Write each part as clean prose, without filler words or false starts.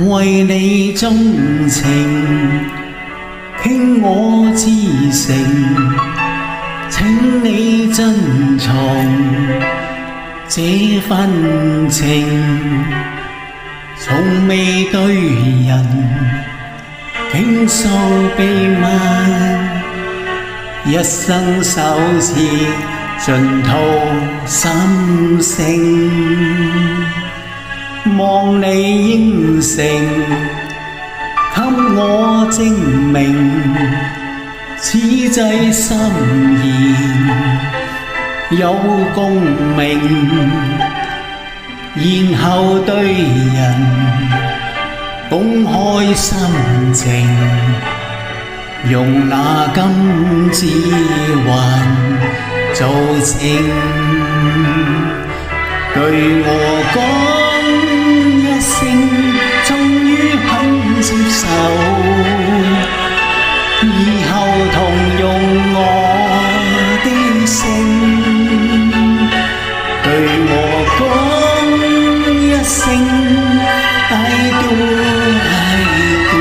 为你钟情，倾我至诚，请你珍藏这份情，从未对人倾诉秘密，一生首次尽吐心声。望你应承，给我证明，此际心言有共鸣，然后对人公开心情，用那金指环做证，对我讲一声，终于肯接受，以後同用我的姓，對我講一聲 I do I do，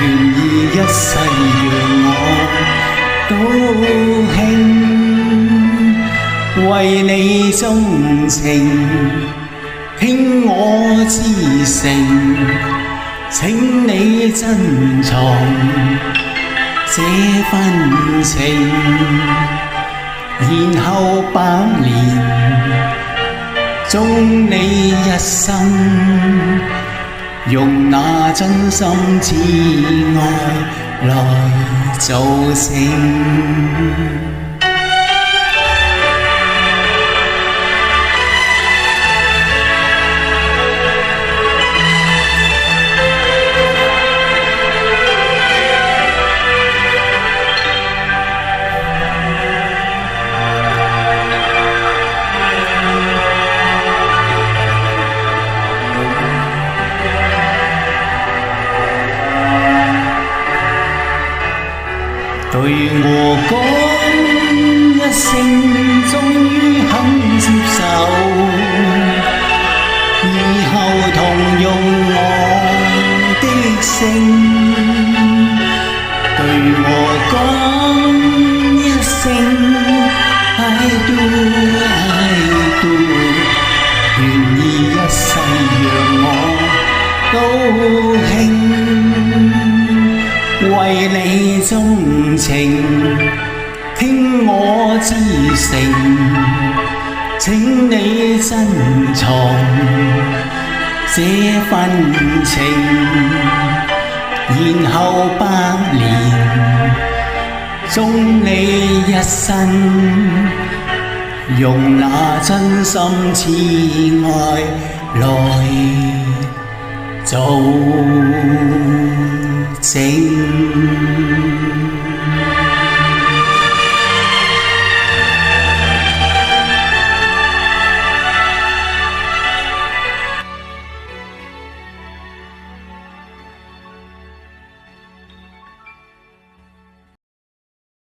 願意一世讓我高興，為你鍾情，傾我至誠，請你珍藏這份情，然後百年終你一生，用那真心摯愛來做證。對我講一聲，終於肯接受，以後同用我的姓，對我講一聲 I do I do， 願意一世讓我高興，為你鍾情，傾我至誠，請你珍藏這份情，然後百年終你一生，用那真心摯愛來做證。